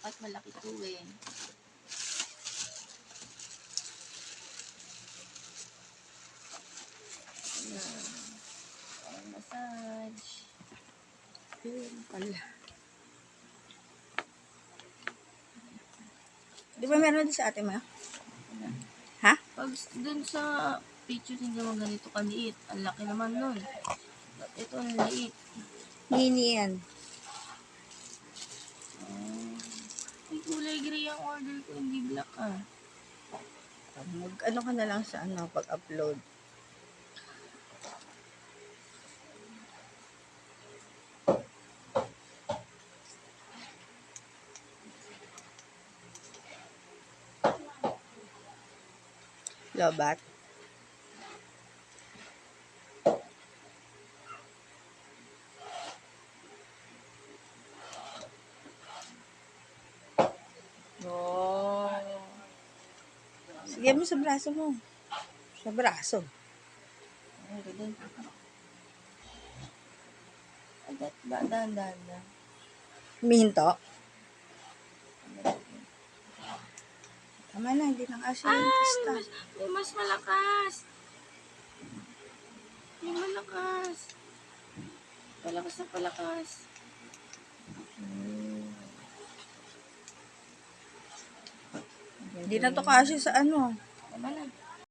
Dapat malaki to eh. Ayan. Ang massage. Yun pala. Di ba meron din sa ate mo? Ha? Pag dun sa picture hindi naman ganito kaliit. Ang laki naman nun. But ito ang liit. Mini yan. Ay, kulay gray ang order ko. Hindi black ah. Mag-ano ka na lang sa ano, pag-upload. Lobat. Oh. Sige mo sa braso mo. Sa braso. Ay, ganun. Agad ba? Dahan-dahan na. Humihinto. Tama na, hindi na kasi yung pista. May mas malakas. May malakas. Palakas na palakas. Hindi na to kasi sa ano. Tama na.